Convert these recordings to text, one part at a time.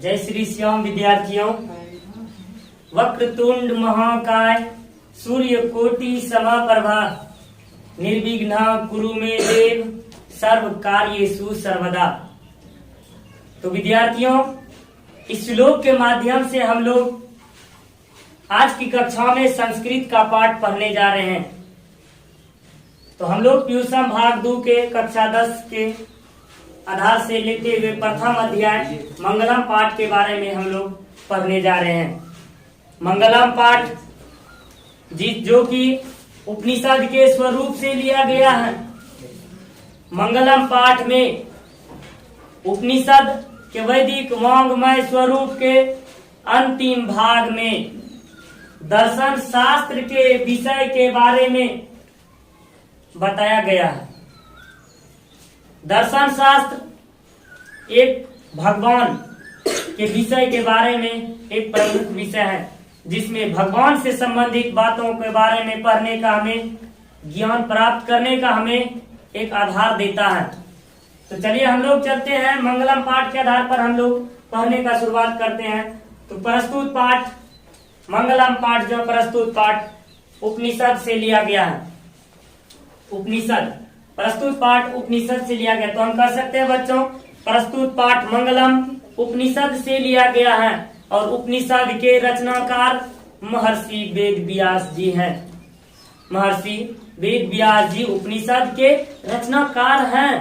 जय श्री श्याम विद्यार्थियों। वक्रतुंड महाकाय सूर्य कोटि समप्रभा निर्विघ्न कुरु मे देव सर्व कार्येषु सर्वदा। तो विद्यार्थियों, इस श्लोक के माध्यम से हम लोग आज की कक्षा में संस्कृत का पाठ पढ़ने जा रहे हैं। तो हम लोग ट्यूशन भाग 2 के कक्षा 10 के आधार से लेते हुए प्रथम अध्याय मंगलम पाठ के बारे में हम लोग पढ़ने जा रहे हैं। मंगलम पाठ जो कि उपनिषद के स्वरूप से लिया गया है। मंगलम पाठ में उपनिषद के वैदिक वांग्मय स्वरूप के अंतिम भाग में दर्शन शास्त्र के विषय के बारे में बताया गया है। दर्शन शास्त्र एक भगवान के विषय के बारे में एक प्रमुख विषय है, जिसमें भगवान से संबंधित बातों के बारे में पढ़ने का हमें ज्ञान प्राप्त करने का हमें एक आधार देता है। तो चलिए हम लोग चलते हैं मंगलम पाठ के आधार पर हम लोग पढ़ने का शुरुआत करते हैं। तो प्रस्तुत पाठ मंगलम पाठ जो प्रस्तुत पाठ उपनिषद से लिया गया है। उपनिषद प्रस्तुत पाठ उपनिषद से लिया गया। तो हम कह सकते हैं बच्चों, प्रस्तुत पाठ मंगलम उपनिषद से लिया गया है और उपनिषद के रचनाकार महर्षि वेद व्यास जी हैं। महर्षि वेद व्यास जी उपनिषद के रचनाकार हैं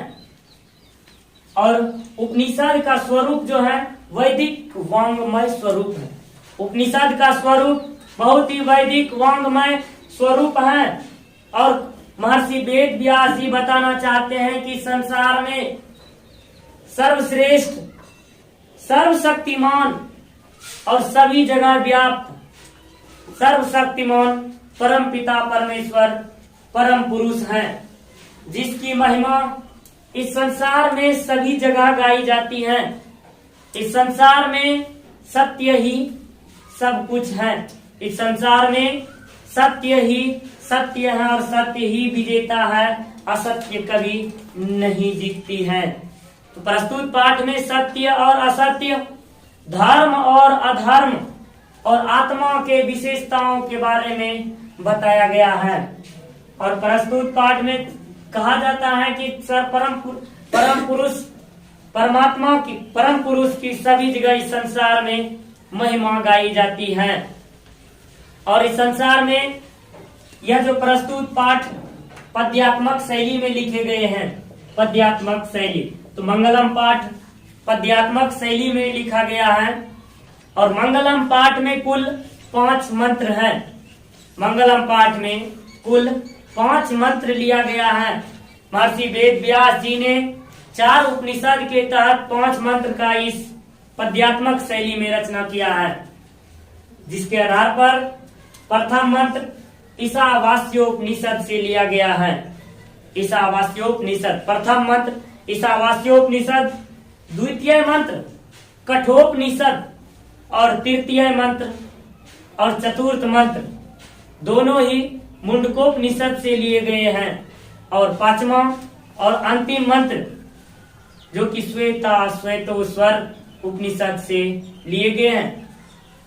और उपनिषद का स्वरूप जो है वैदिक वांग्मय स्वरूप है। उपनिषद का स्वरूप बहुत ही वैदिक वांग्मय स्वरूप है और महर्षि वेद व्यास जी बताना चाहते हैं कि संसार में सर्वश्रेष्ठ, सर्वशक्तिमान और सभी जगह व्याप्त सर्वशक्तिमान परम पिता परमेश्वर परम पुरुष हैं, जिसकी महिमा इस संसार में सभी जगह गाई जाती है। इस संसार में सत्य ही सब कुछ है। इस संसार में सत्य ही सत्य है और सत्य ही विजेता है, असत्य कभी नहीं जीतती है। तो प्रस्तुत पाठ में सत्य और असत्य, धर्म और अधर्म और आत्मा के विशेषताओं के बारे में बताया गया है। और प्रस्तुत पाठ में कहा जाता है कि परम पुरुष परमात्मा की परम पुरुष की सभी जगह इस संसार में महिमा गाई जाती है। और इस संसार में यह जो प्रस्तुत पाठ पद्यात्मक शैली में लिखे गए हैं, पद्यात्मक शैली, तो मंगलम पाठ पद्यात्मक शैली में लिखा गया है। और मंगलम पाठ में कुल 5 मंत्र हैं। मंगलम पाठ में कुल 5 मंत्र लिया गया है। महर्षि वेद व्यास जी ने 4 उपनिषद के तहत 5 मंत्र का इस पद्यात्मक शैली में रचना किया है, जिसके आधार पर प्रथम मंत्र ईशावास्योपनिषद से लिया गया है। ईशावास्योपनिषद प्रथम मंत्र ईशावास्योपनिषद, द्वितीय मंत्र कठोपनिषद और तृतीय मंत्र और चतुर्थ मंत्र दोनों ही मुंडकोपनिषद से लिए गए हैं। और 5वां और अंतिम मंत्र जो कि श्वेतोस्वर उपनिषद से लिए गए हैं।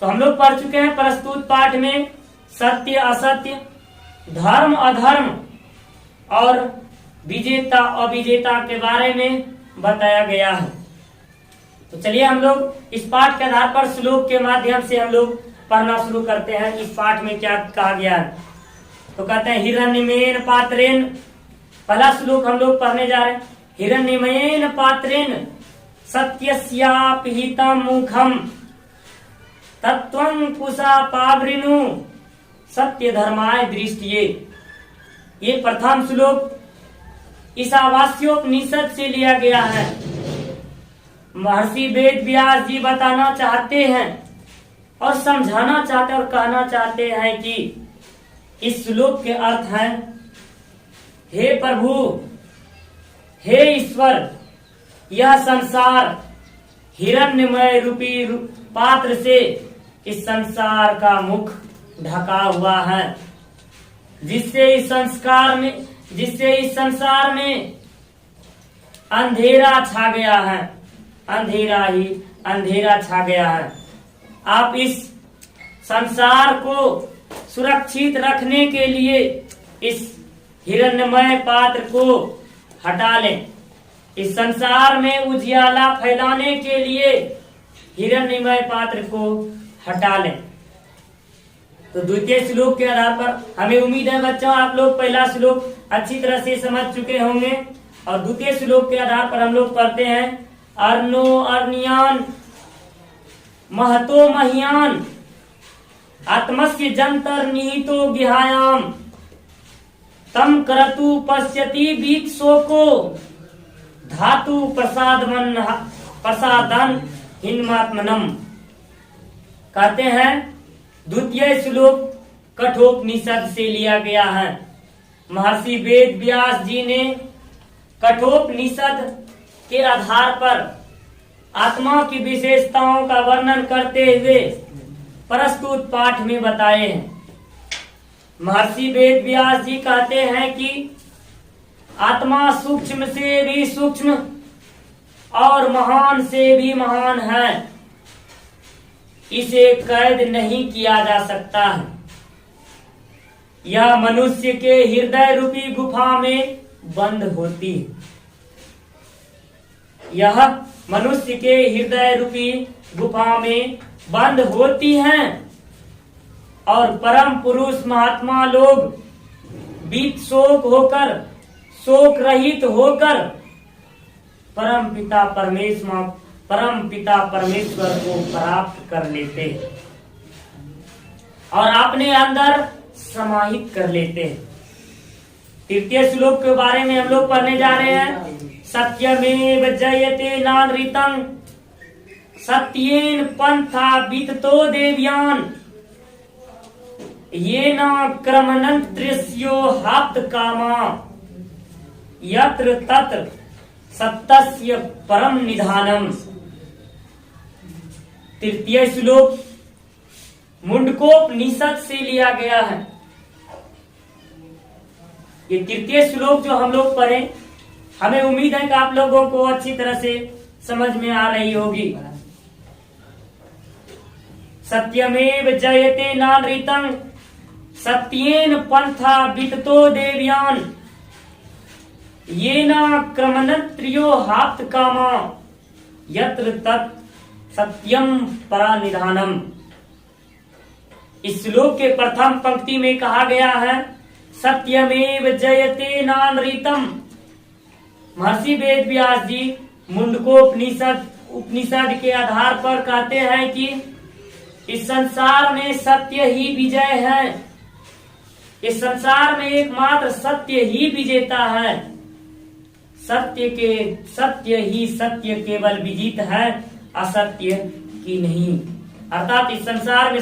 तो हम लोग पढ़ चुके हैं प्रस्तुत पाठ में सत्य असत्य, धर्म अधर्म और विजेता अविजेता के बारे में बताया गया है। तो चलिए हम लोग इस पाठ के आधार पर श्लोक के माध्यम से हम लोग पढ़ना शुरू करते हैं। इस पाठ में क्या कहा गया है, तो कहते हैं हिरण्यमेन पात्रेन। पहला श्लोक हम लोग पढ़ने जा रहे हैं। हिरण्यमेन पात्रेन सत्यस्यापिहितं मुखम तत्वं कुशा पावृणु सत्य धर्माय दृष्टिये। ये प्रथम श्लोक ईशावास्योपनिषद से लिया गया है। महर्षि वेद व्यास जी बताना चाहते हैं और समझाना चाहते हैं और कहना चाहते हैं कि इस श्लोक के अर्थ हैं, हे प्रभु, हे ईश्वर, यह संसार हिरण्यमय रूपी पात्र से इस संसार का मुख ढका हुआ है, जिससे इस संसार में अंधेरा छा गया है अंधेरा ही अंधेरा छा गया है। आप इस संसार को सुरक्षित रखने के लिए इस हिरण्मय पात्र को हटा लें। इस संसार में उजियाला फैलाने के लिए हिरण्मय पात्र को हटा लें। तो द्वितीय श्लोक के आधार पर हमें उम्मीद है बच्चों आप लोग पहला श्लोक अच्छी तरह से समझ चुके होंगे, और द्वितीय श्लोक के आधार पर हम लोग पढ़ते हैं अर्नो अर्नियान महतो मह्यान आत्मस्य जंतर निहितो विहायाम तम करतु पश्यति वीक्षोको धातु प्रसादन हिन्मात्मनम। कहते हैं द्वितीय श्लोक कठोपनिषद से लिया गया है। महर्षि वेद व्यास जी ने कठोपनिषद के आधार पर आत्मा की विशेषताओं का वर्णन करते हुए प्रस्तुत पाठ में बताए हैं। महर्षि वेद व्यास जी कहते हैं कि आत्मा सूक्ष्म से भी सूक्ष्म और महान से भी महान है, इसे कैद नहीं किया जा सकता है। यह मनुष्य के हृदय रूपी गुफा में बंद होती है। यह मनुष्य के हृदय रूपी गुफा में बंद होती हैं, और परम पुरुष महात्मा लोग बीत शोक रहित होकर परम पिता परमेश्वर को प्राप्त कर लेते हैं और अपने अंदर समाहित कर लेते हैं। तृतीय श्लोक के बारे में हम लोग पढ़ने जा रहे हैं। सत्यमेव जयते नानृतं सत्येन पंथा विततो देव्यान येन क्रमणन्त्रिस्यो हाप्त कामा यत्र तत्र सत्यस्य परम निधानम। तृतीय श्लोक मुंडकोपनिषद से लिया गया है। ये तृतीय श्लोक जो हम लोग पढ़े, हमें उम्मीद है कि आप लोगों को अच्छी तरह से समझ में आ रही होगी। सत्यमेव जयते नानृतं सत्येन पंथा विततो देव्यान येन क्रमणन्त्रियो हाप्त कामा यत्र तत् सत्यम परानिधानम। इस श्लोक के प्रथम पंक्ति में कहा गया है सत्यमेव जयते नानृतं। महर्षि वेद व्यास जी मुंडकोपनिषद के आधार पर कहते हैं कि इस संसार में सत्य ही विजय है। इस संसार में एकमात्र सत्य ही विजेता है। सत्य ही सत्य केवल विजित है, असत्य की नहीं। अर्थात इस संसार में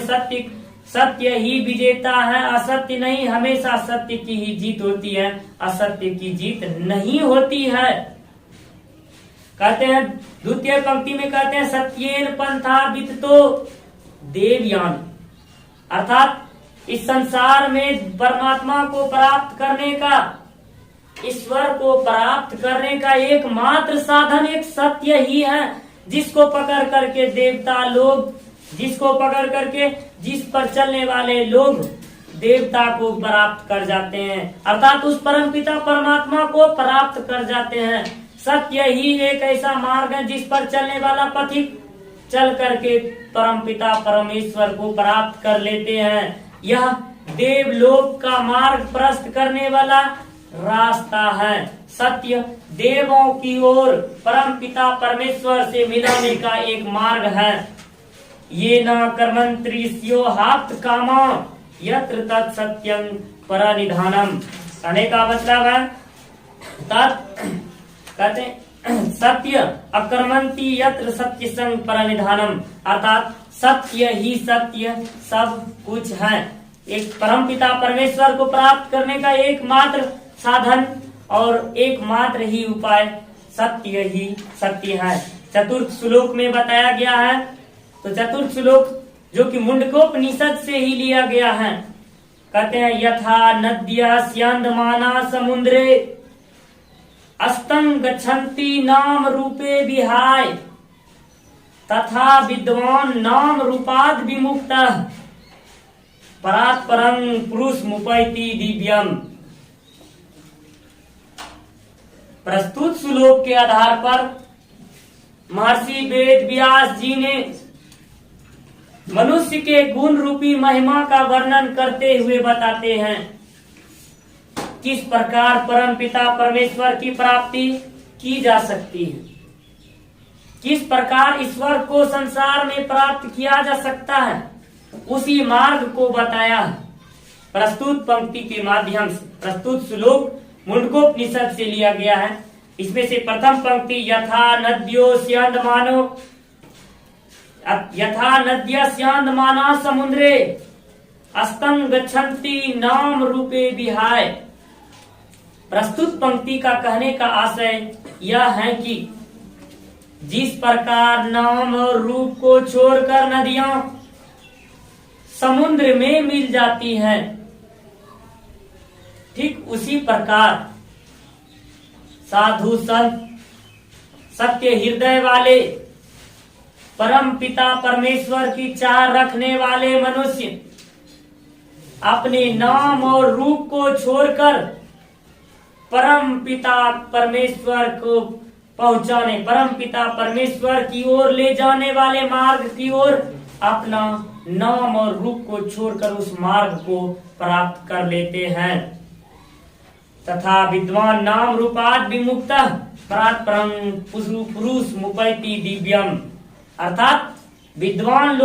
सत्य ही विजेता है, असत्य नहीं। हमेशा सत्य की ही जीत होती है, असत्य की जीत नहीं होती है। कहते हैं द्वितीय पंक्ति में कहते हैं सत्येन पंथा विततो देवयान। अर्थात इस संसार में परमात्मा को प्राप्त करने का, ईश्वर को प्राप्त करने का एकमात्र साधन एक सत्य ही है, जिसको पकड़ करके देवता लोग, जिसको पकड़ करके जिस पर चलने वाले लोग देवता को प्राप्त कर जाते हैं, अर्थात उस परमपिता परमात्मा को प्राप्त कर जाते हैं। सत्य ही एक ऐसा मार्ग है जिस पर चलने वाला पथिक चल करके परमपिता परमेश्वर को प्राप्त कर लेते हैं। यह देवलोक का मार्ग प्रशस्त करने वाला रास्ता है। सत्य देवों की ओर परमपिता परमेश्वर से मिलाने का एक मार्ग है। ये न कर्मंत्रिस्यो हाप्त कामा यत्र तत् सत्यं परनिधानम। कहने का मतलब है कहते सत्य अकर्मंती यत्र सत्य संग परनिधानम। अर्थात सत्य ही सत्य सब कुछ है। एक परमपिता परमेश्वर को प्राप्त करने का एकमात्र साधन और एकमात्र ही उपाय सत्य ही सत्य है। चतुर्थ श्लोक में बताया गया है। तो चतुर्थ श्लोक जो कि मुंडकोपनिषद से ही लिया गया है, कहते हैं यथा नद्या स्यंदमाना समुद्रे अस्तंग गच्छन्ति नाम रूपे विहाय तथा विद्वान नाम रूपाद विमुक्तः परात् परं पुरुष मुपैति दिव्यम। प्रस्तुत श्लोक के आधार पर महर्षि वेद व्यास जी ने मनुष्य के गुण रूपी महिमा का वर्णन करते हुए बताते हैं किस प्रकार परमपिता परमेश्वर की प्राप्ति की जा सकती है, किस प्रकार ईश्वर को संसार में प्राप्त किया जा सकता है, उसी मार्ग को बताया प्रस्तुत पंक्ति के माध्यम से। प्रस्तुत श्लोक मुंडकोपनिषद से लिया गया है। इसमें से प्रथम पंक्ति यथा नद्य स्यंदमाना समुद्रे अस्तं गच्छन्ति नाम रूपे विहाय। प्रस्तुत पंक्ति का कहने का आशय यह है कि जिस प्रकार नाम और रूप को छोड़कर नदियां समुद्र में मिल जाती हैं, ठीक उसी प्रकार साधु संत सत्य हृदय वाले परम पिता परमेश्वर की चाह रखने वाले मनुष्य अपने नाम और रूप को छोड़कर परम पिता परमेश्वर को पहुंचाने, परम पिता परमेश्वर की ओर ले जाने वाले मार्ग की ओर अपना नाम और रूप को छोड़कर उस मार्ग को प्राप्त कर लेते हैं। तथा विद्वान नाम रूपाद विमुक्तः परात् परं पुरुष मुपैति दिव्यम। अर्थात विद्वान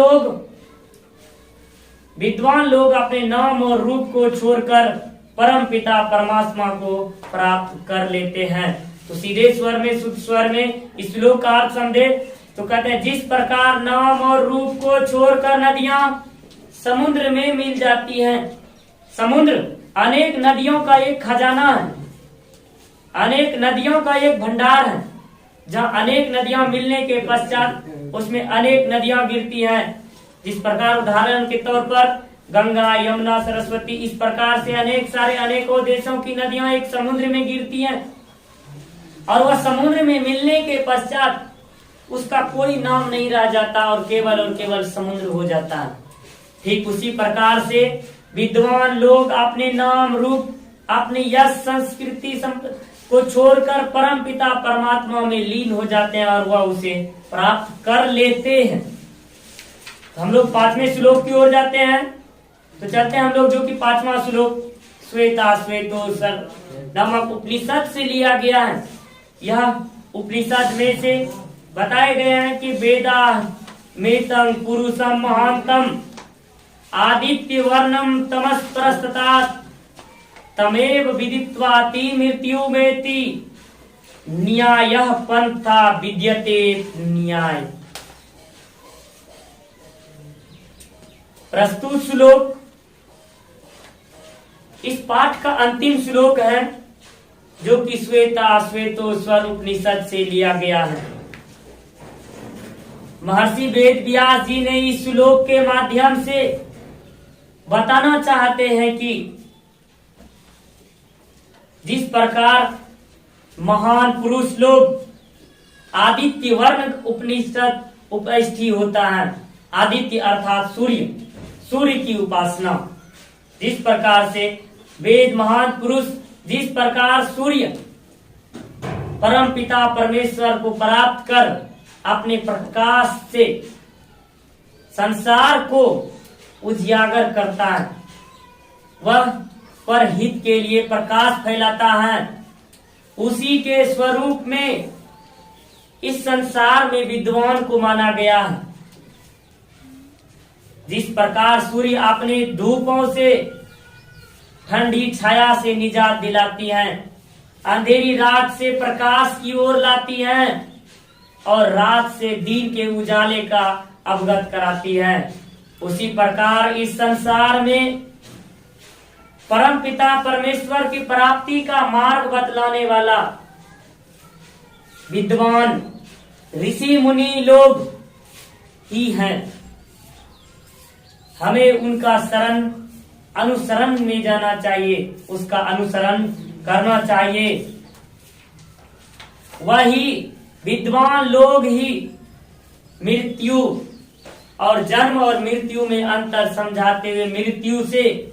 लोग अपने नाम और रूप को छोड़कर परम पिता परमात्मा को प्राप्त कर लेते हैं। तो सीधे स्वर में, शुद्ध स्वर में इस श्लोक का अर्थ समझे तो कहते हैं जिस प्रकार नाम और रूप को छोड़कर नदियां समुद्र में मिल जाती हैं। समुद्र अनेक नदियों का एक खजाना है, अनेक नदियों का एक भंडार है, जहाँ अनेक नदियां मिलने के पश्चात उसमें अनेक नदियां गिरती हैं। जिस प्रकार उदाहरण के तौर पर गंगा, यमुना, सरस्वती, इस प्रकार से अनेकों देशों की नदियां एक समुद्र में गिरती हैं और वह समुद्र में मिलने के पश्चात उसका कोई नाम नहीं रह जाता और केवल समुद्र हो जाता है। ठीक उसी प्रकार से विद्वान लोग अपने नाम रूप, अपनी यश संस्कृति को छोड़कर परम पिता परमात्मा में लीन हो जाते हैं और वह उसे प्राप्त कर लेते हैं। तो हम लोग 5वें श्लोक की ओर जाते हैं। तो चलते हैं हम लोग, जो कि 5वां श्लोक श्वेतोसर नामक उपनिषद से लिया गया है। यह उपनिषद में से बताए गए हैं कि वेदा मेतं पुरुषम महांतम आदित्य वर्णम तमस्परस्तात तमेव विदित्वाति मृत्यु मेति न्यायः पंथा विद्यते न्याय। प्रस्तुत श्लोक इस पाठ का अंतिम श्लोक है, जो कि श्वेतोस्वर उपनिषद से लिया गया है। महर्षि वेद व्यास जी ने इस श्लोक के माध्यम से बताना चाहते हैं कि जिस प्रकार महान पुरुष लोग आदित्य वर्ण उपनिषद उपस्थित होता है, आदित्य अर्थात सूर्य की उपासना, जिस प्रकार से वेद महान पुरुष जिस प्रकार सूर्य परम पिता परमेश्वर को प्राप्त कर अपने प्रकाश से संसार को उजियागर करता है, वह परहित के लिए प्रकाश फैलाता है, उसी के स्वरूप में इस संसार में विद्वान को माना गया है। जिस प्रकार सूर्य अपने धूपों से ठंडी छाया से निजात दिलाती है, अंधेरी रात से प्रकाश की ओर लाती है और रात से दिन के उजाले का अवगत कराती है, उसी प्रकार इस संसार में परम पिता परमेश्वर की प्राप्ति का मार्ग बतलाने वाला विद्वान ऋषि मुनि लोग ही हैं। हमें उनका अनुसरण में जाना चाहिए, उसका अनुसरण करना चाहिए। वही विद्वान लोग ही मृत्यु और जन्म और मृत्यु में अंतर समझाते हुए मृत्यु से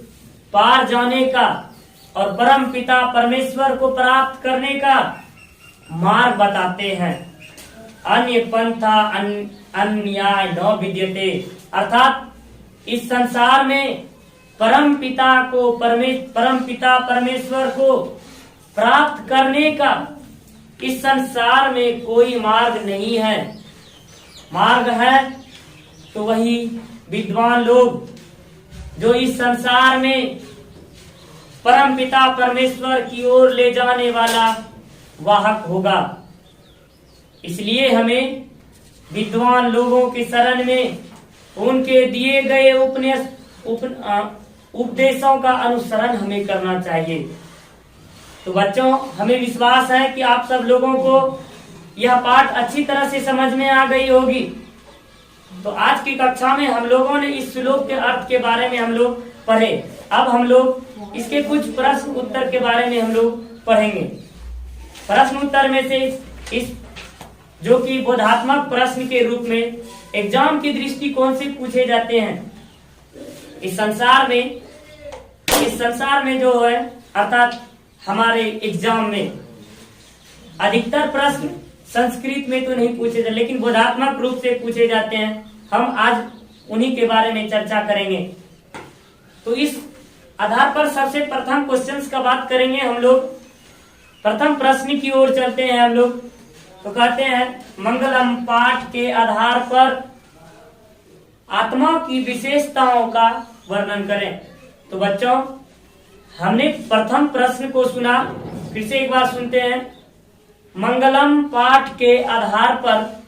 पार जाने का और परम पिता परमेश्वर को प्राप्त करने का मार्ग बताते हैं। अन्य पंथा अन्याय न विद्यते, अर्थात इस संसार में परम पिता परमेश्वर को प्राप्त करने का इस संसार में कोई मार्ग नहीं है। मार्ग है तो वही विद्वान लोग जो इस संसार में परम पिता परमेश्वर की ओर ले जाने वाला वाहक होगा। इसलिए हमें विद्वान लोगों के शरण में उनके दिए गए उपदेशों का अनुसरण हमें करना चाहिए। तो बच्चों, हमें विश्वास है कि आप सब लोगों को यह पाठ अच्छी तरह से समझ में आ गई होगी। तो आज की कक्षा में हम लोगों ने इस श्लोक के अर्थ के बारे में हम लोग पढ़े। अब हम लोग इसके कुछ प्रश्न उत्तर के बारे में हम लोग पढ़ेंगे। प्रश्न उत्तर में से इस जो कि बोधात्मक प्रश्न के रूप में एग्जाम की दृष्टिकोण से पूछे जाते हैं। इस संसार में जो है अर्थात हमारे एग्जाम में अधिकतर प्रश्न संस्कृत में तो नहीं पूछे जाते, लेकिन बोधात्मक रूप से पूछे जाते हैं। हम आज उन्हीं के बारे में चर्चा करेंगे। तो इस आधार पर सबसे प्रथम क्वेश्चंस का बात करेंगे हम लोग। प्रथम प्रश्न की ओर चलते हैं हम लोग। तो कहते हैं मंगलम पाठ के आधार पर आत्मा की विशेषताओं का वर्णन करें। तो बच्चों, हमने प्रथम प्रश्न को सुना, फिर से एक बार सुनते हैं। मंगलम पाठ के आधार पर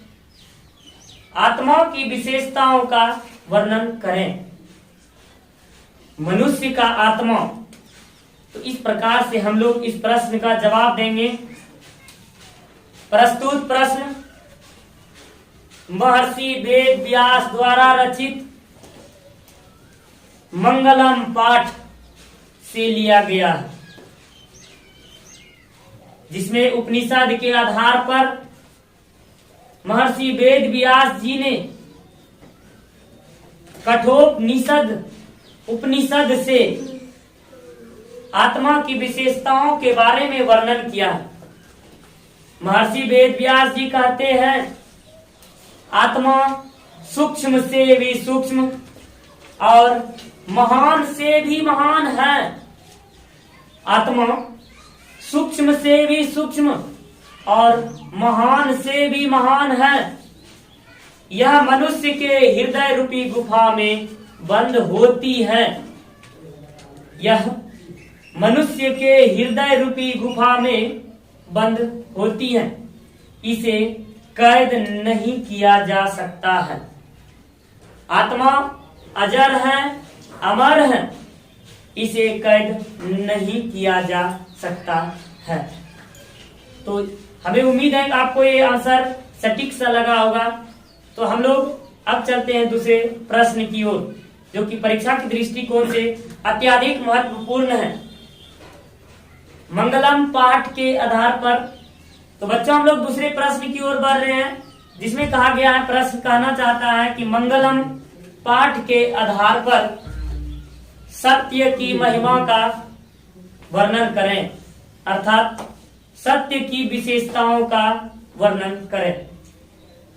आत्मा की विशेषताओं का वर्णन करें। मनुष्य का आत्मा, तो इस प्रकार से हम लोग इस प्रश्न का जवाब देंगे। प्रस्तुत प्रश्न महर्षि वेद व्यास द्वारा रचित मंगलम पाठ से लिया गया है, जिसमें उपनिषद के आधार पर महर्षि वेद व्यास जी ने उपनिषद से आत्मा की विशेषताओं के बारे में वर्णन किया है। महर्षि वेद व्यास जी कहते हैं आत्मा सूक्ष्म से भी सूक्ष्म और महान से भी महान है। आत्मा सूक्ष्म से भी सूक्ष्म और महान से भी महान है। यह मनुष्य के हृदय रूपी गुफा में बंद होती है। यह मनुष्य के हृदय रूपी गुफा में बंद होती है। इसे कैद नहीं किया जा सकता है। आत्मा अजर है, अमर है, इसे कैद नहीं किया जा सकता है। तो हमें उम्मीद है कि आपको ये आंसर सटीक सा लगा होगा। तो हम लोग अब चलते हैं दूसरे प्रश्न की ओर, जो कि परीक्षा की दृष्टिकोण से अत्यधिक महत्वपूर्ण है। मंगलम पाठ के आधार पर, तो बच्चों हम लोग दूसरे प्रश्न की ओर बढ़ रहे हैं, जिसमें कहा गया है, प्रश्न कहना चाहता है कि मंगलम पाठ के आधार पर सत्य की महिमा का वर्णन करें, अर्थात सत्य की विशेषताओं का वर्णन करें।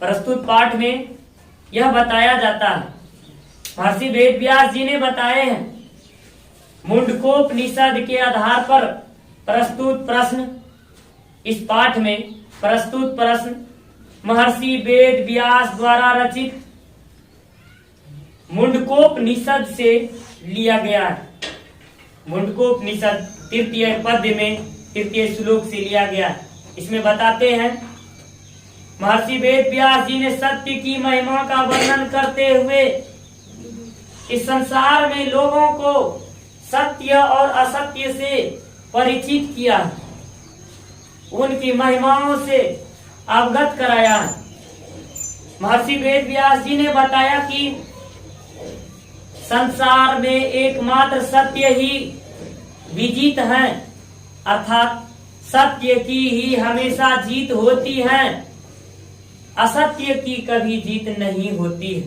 प्रस्तुत पाठ में यह बताया जाता है, महर्षि वेद व्यास जी ने बताए हैं। मुंडकोपनिषद के आधार पर प्रस्तुत प्रश्न, इस पाठ में प्रस्तुत प्रश्न महर्षि वेद व्यास द्वारा रचित मुंडकोपनिषद से लिया गया है। मुंडकोपनिषद तृतीय पद्य में तृतीय श्लोक से लिया गया है। इसमें बताते हैं महर्षि वेद व्यास जी ने सत्य की महिमा का वर्णन करते हुए इस संसार में लोगों को सत्य और असत्य से परिचित किया, उनकी महिमाओं से अवगत कराया। महर्षि वेद व्यास जी ने बताया कि संसार में एकमात्र सत्य ही विजित है, अर्थात सत्य की ही हमेशा जीत होती है। असत्य की कभी जीत नहीं होती है।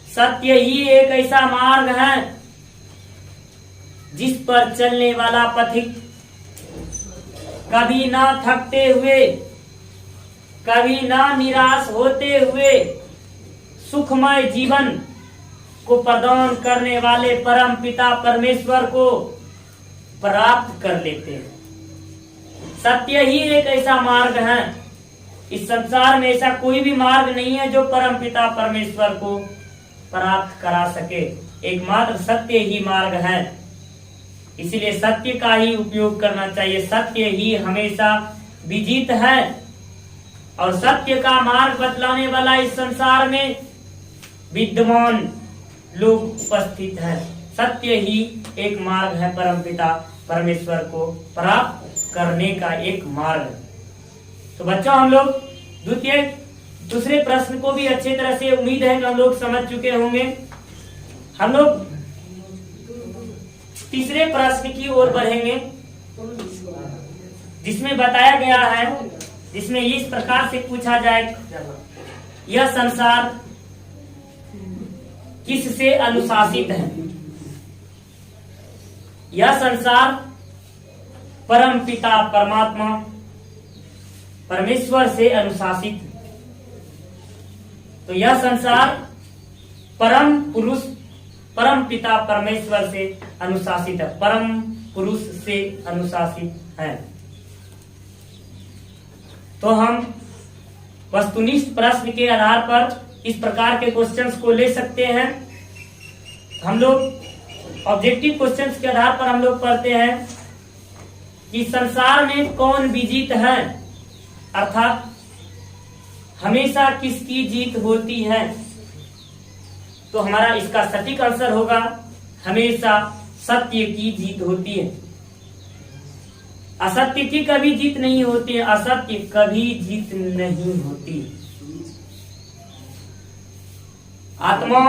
सत्य ही एक ऐसा मार्ग है जिस पर चलने वाला पथिक कभी ना थकते हुए, कभी ना निराश होते हुए सुखमय जीवन को प्रदान करने वाले परम पिता परमेश्वर को प्राप्त कर लेते हैं। सत्य ही एक ऐसा मार्ग है, इस संसार में ऐसा कोई भी मार्ग नहीं है जो परम पिता परमेश्वर को प्राप्त करा सके। एकमात्र सत्य ही मार्ग है, इसलिए सत्य का ही उपयोग करना चाहिए। सत्य ही हमेशा विजित है और सत्य का मार्ग बतलाने वाला इस संसार में विद्यमान लोग उपस्थित हैं। सत्य ही एक मार्ग है परमपिता परमेश्वर को प्राप्त करने का एक मार्ग। तो बच्चों, हम लोग दूसरे प्रश्न को भी अच्छी तरह से उम्मीद है कि हम लोग समझ चुके होंगे। हम लोग तीसरे प्रश्न की ओर बढ़ेंगे, जिसमें बताया गया है, जिसमें इस प्रकार से पूछा जाए, यह संसार किससे अनुशासित है? यह संसार परम पिता परमात्मा परमेश्वर से अनुशासित है। तो यह संसार परम पुरुष परम पिता परमेश्वर से अनुशासित है, परम पुरुष से अनुशासित है। तो हम वस्तुनिष्ठ प्रश्न के आधार पर इस प्रकार के क्वेश्चंस को ले सकते हैं। हम लोग ऑब्जेक्टिव क्वेश्चंस के आधार पर हम लोग पढ़ते हैं कि संसार में कौन विजित है, अर्थात हमेशा किसकी जीत होती है। तो हमारा इसका सटीक आंसर होगा, हमेशा सत्य की जीत होती है। असत्य की कभी जीत नहीं होती है, असत्य कभी जीत नहीं होती। आत्मा